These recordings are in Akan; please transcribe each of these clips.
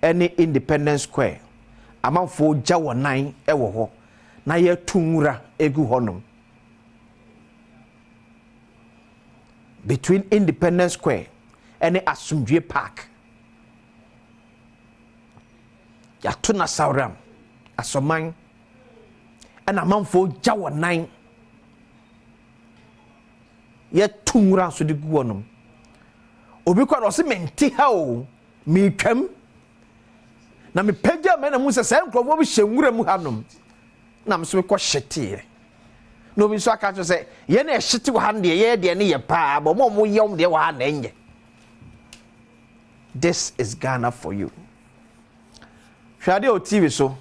any Independence Square amanfo gya wonan ewo ho na ye tunwura egu honom between Independence Square and Asumdwe Park ya tuna sauram asoman and amanfo gya wonan ye tunwura so de gu honom obi kwa no se menti ha o mi twam na me pagya me na mu se nkrofo bi hyenwura mu hanom na me so ko hyete no bi so aka cho se ye na hyete wo han de ye de ne ye pa bo mo yom de wo han na enye. This is Ghana for you. Hwade o TV so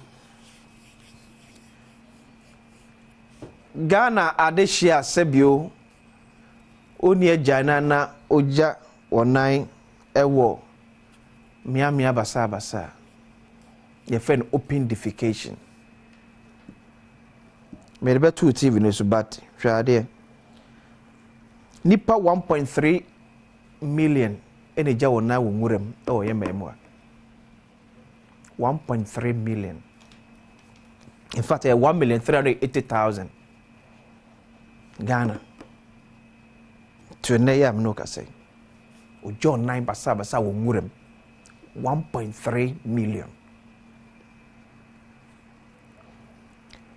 Ghana adehia sebio oni agana na oja wonan ewo mia basa your friend open defecation. Me be two TV no so bat hwade nipa 1.3 million ene ja wonan wo nwuram o ye memwa 1.3 million. In fact, 1,380,000 Ghana. To neya mnoka say. O John 9 basa wo nwuram 1.3 million.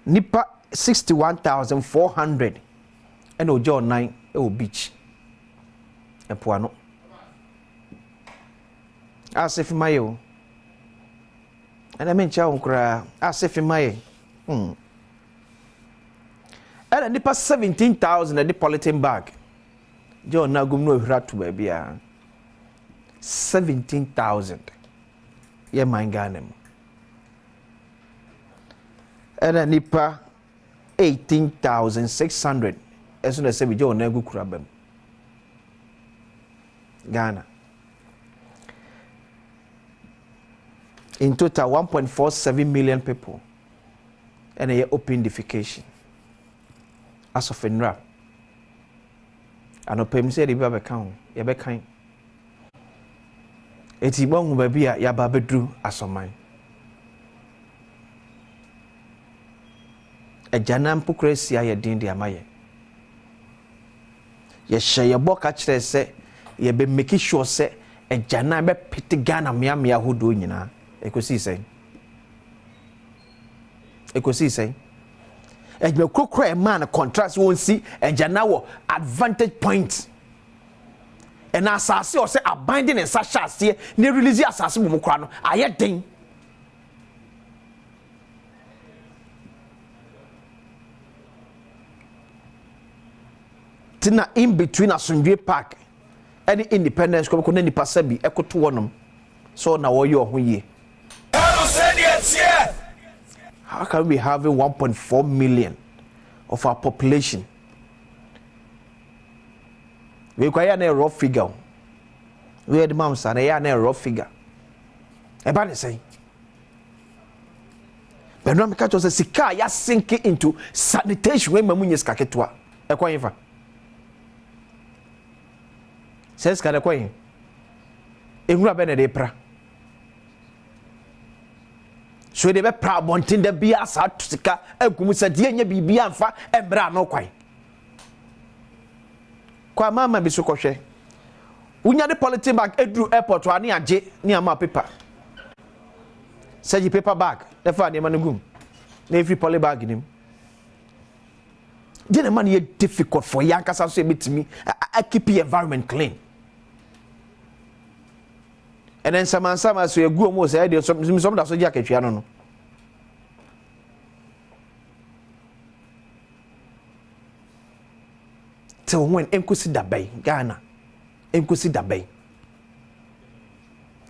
Nipa 61,400 and o John 9 e beach. Epoano. Asif mayo. And I mean chow kra asif maye. And a nipa 17,000 at the polythene bag. John na gumno hrat baby 17,000. Ye mind ganem. And a nipa 18,600. As soon as we John na gu kurabem. Ghana. In total 1.47 million people. And a open defecation. As of in rap. And opem say the baby count, ya be kind. Eti bon baby ya babedru asoman. E janam pokrasi ya din de amaye. Ye hye ye boka kire se ye be make sure se e janam be pete Ghana mia hodo nyina. Ekosi say. Ejbe kokra e man contrast won see ejana wo advantage point. And asase o se abinding in sasha ase ne release asase mo kra no aye den. Tina in between Asumdwe Park and Independence ko na nipa sabi ekoto wonom. So na wo ye ho ye. How can we have 1.4 million of our population? We require a raw figure. We had moms and a raw figure. Everybody say. But no, because was a sika ya sinking into sanitation when mamunyes kaketwa. Ekwayifa. Says kada kwayin. Engra bene de pra. So they be proud wanting the be as out to sika egum sadie nya bibia amfa embra no kwai kwa mama bi so kohwe unya de polythene bag edru airport ani age ni ama paper saji paper bag the fa ni manugum na every poly bag nim dey na man ye difficult for yankasa so ebetimi I keep the environment clean. And then some so you go almost say some that so jacket no. Till when enkosi da bay Ghana enkosi da bay.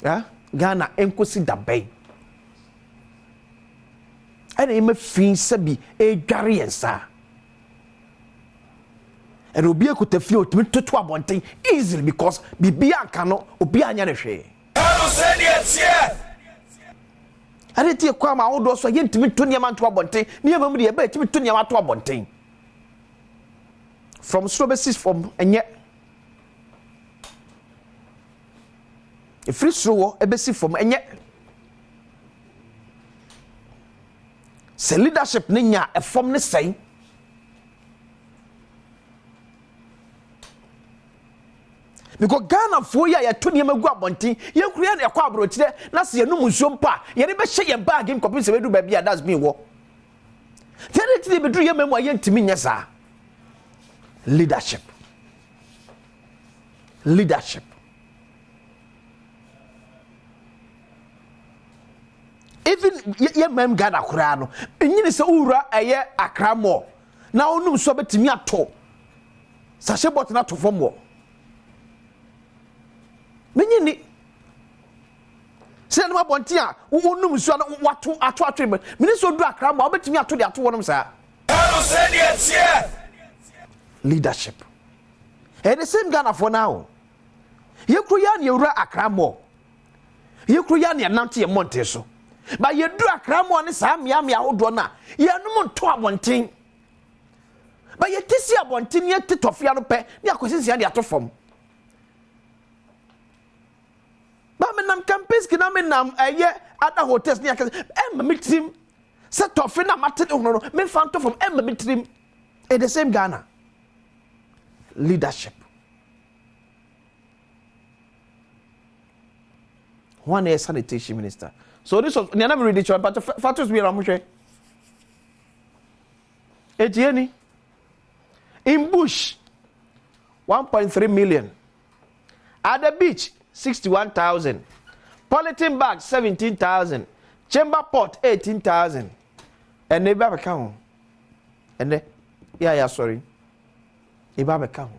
Yeah? Ghana enkosi da bay. And e me fin sabi e dware ensa. And obi akuta fi otumi toto abonten easily because bibia aka no obi anya ne hwe. And it kwa ma wodo so yentimi to niam to abonten niam mu de ba timi to niam to abonten from strawberries from enye e free slow ebesi from enye se leadership ne nya e form ne sei because Ghana for ya to niam agu abonten ye kura na ekwa abrochire na se yenum nsuo mpa ye ne be hye ye bag in kopin se bedu ba bia that's me wo territory bedu ye memu aye ntimi nya sa leadership even ye mem Ghana kura no enyini se ura eye akramo na onum so betimi ato sahye bot na to fom wo menyini se na mabonti a onum so na wato ato atwem mini so du akramo obetimi ato de ato wonum sa leadership the same Ghana for now ye kruya ne ura akramo ye kruya ne nante ye monte so ba ye du akramo ne sa mia hodo na ye num to abonten ba ye tisi abonten ye tetofia no pe ne akosisi ya de atofom ba me nam campus kina me nam eye ada hotels ne akase emma mitrim se tofi na mate no me fanto from emma mitrim the same Ghana leadership one is sanitation minister. So this was never read it, but fatos be ramushe. Etieni in bush 1.3 million. At the beach 61,000. Polythene bag 17,000. Chamber pot 18,000. And they back account. And they sorry. They back account.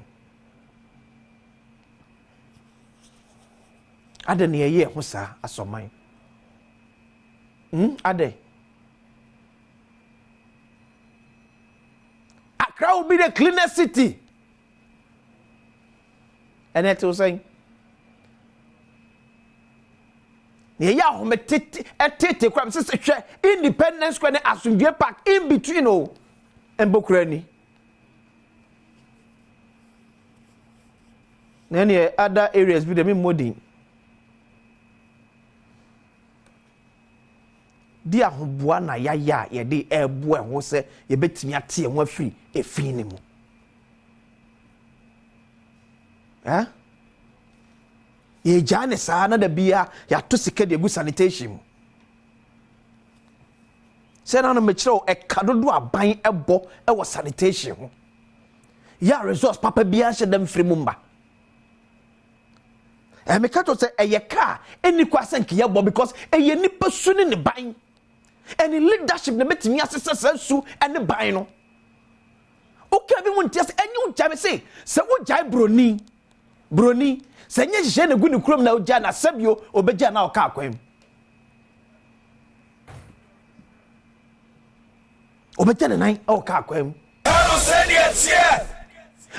Ade ne ye ho sa asoman ade Accra will be the cleanest city and it was saying ne ya ho metete etete kwam se hwe Independence Square ne Asundue Park in between o Embokurani ne other areas be the modern di ahoboa na yaya ye de ebo eho se ye betimi ate enwa firi efin ne mu ye jane sa na da bia ya to sika de gu sanitation mu se na no mekire e kadodo aban ebo e wo sanitation ho ya resource papa bia hye dem firi mu mba me ka to se eye ka eni kwase nke ye bo because eye nipa su ne ban and in leadership na betimi asesa su ene ban no okay bi won ties enyu jame say se wo jai broni se nye hye na gu ni krom na oja na sabio obeja na oka akwam obeja na nan oka akwam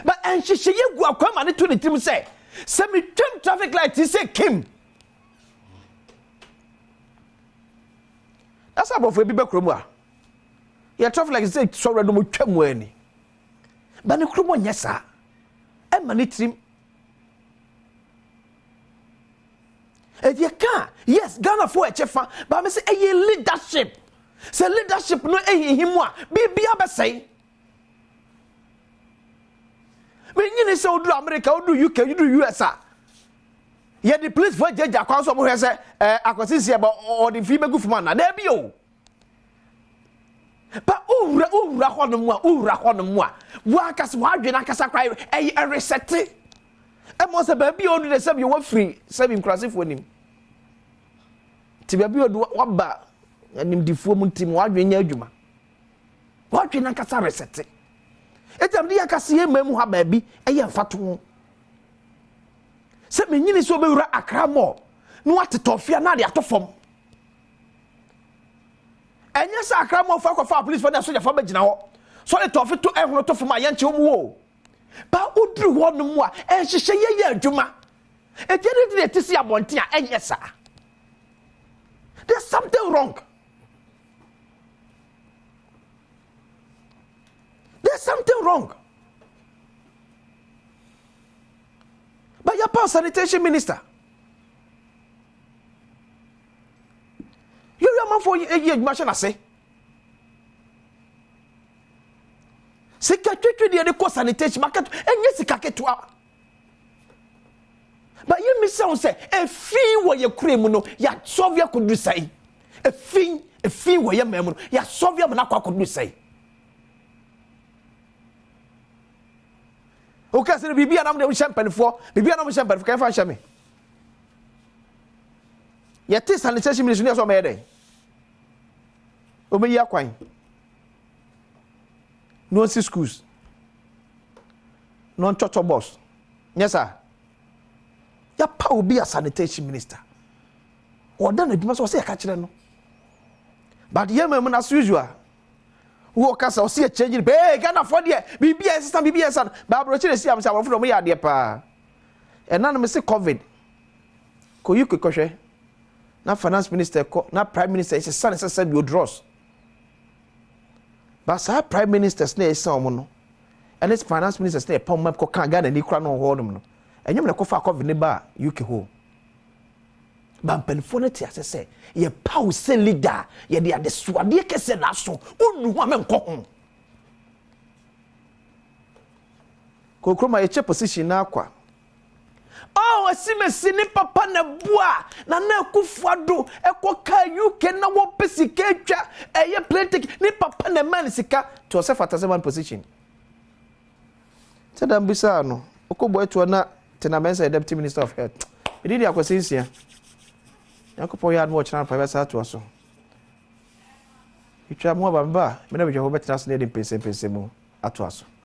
but en hye ye gu akwam ane to ne tim say se me twem traffic light say kim. That's about for bibe kromo a ye traffic like say so redo mo twam ani ba ne kromo nya sa e ma ne trim e ye ka yes Ghana for a chefa ba me say e leadership say leadership no e himu a bibia be say me nyine say odu America odu UK odu US a ye the police for judge akwa so mo hwe say akwasisi eba or the fee begu fuma na there be o ba ura hono a wa kase wa adwena kasa kwai e reset e mo se ba bi o do the same you free same inclusive nim ti ba bi o do wa ba nim difuo mu tim wa adwenya adwuma wa adwena kasa reset e tam di akase ye mamu ha ba bi e ye mfato se menyini so be ura Accra mo no atetofia na de atofom enya sa Accra mo fa kwa police for na soldier for begina ho so le tofi to ehunu to fom aye nche omu wo ba oduru ho no mu a ehhye ye adwuma e jere de tisi abonte a enye sa there's something wrong. There's something wrong. But your power sanitation minister. You're a man for a year, machine, I say. ye de ko sanitation market enye sika ketua but you miss sound say e fi wo ye kure mu no ya sovia kodu sai e fi wo ye memu no ya sovia mu na kwa kodu sai okay say bibia na mo de champagne fo bibia na mo champagne fo kan fa chame ye te sanitation ministry ni so me dey omeyi akwan no see schools no church boss yes sir ya pa obi a sanitation minister oda na dwuma so say ka kire no but ye mem na as usual wo ka say o say change be Ghana for there bibia system bibia san ba bro chire si am say wofo mo ya de pa e na no me say covid ko you ko hwe na finance minister ko na prime minister is san say bi odros but sa prime ministers na esa omo no and its finance ministers na pom map ko kan Ghana ni kura no ho no enyem na ko fa covid ne ba UK ho ba penfonity asese ye power se leader ye de ade suade kese na so onu ho amenko ho ko kroma ye che position na akwa oh asimesi ni papa na bua na kufuado ekoka UK na wo pesika atwa eye politic ni papa na man sika to yourself at a position tada mbisa no okogbo eto na tenamensa deputy minister of health edidi akwasensia yakopo ya admo chana private to aso itwa mo bamba me na bejo ho betina so na de pese mu ato aso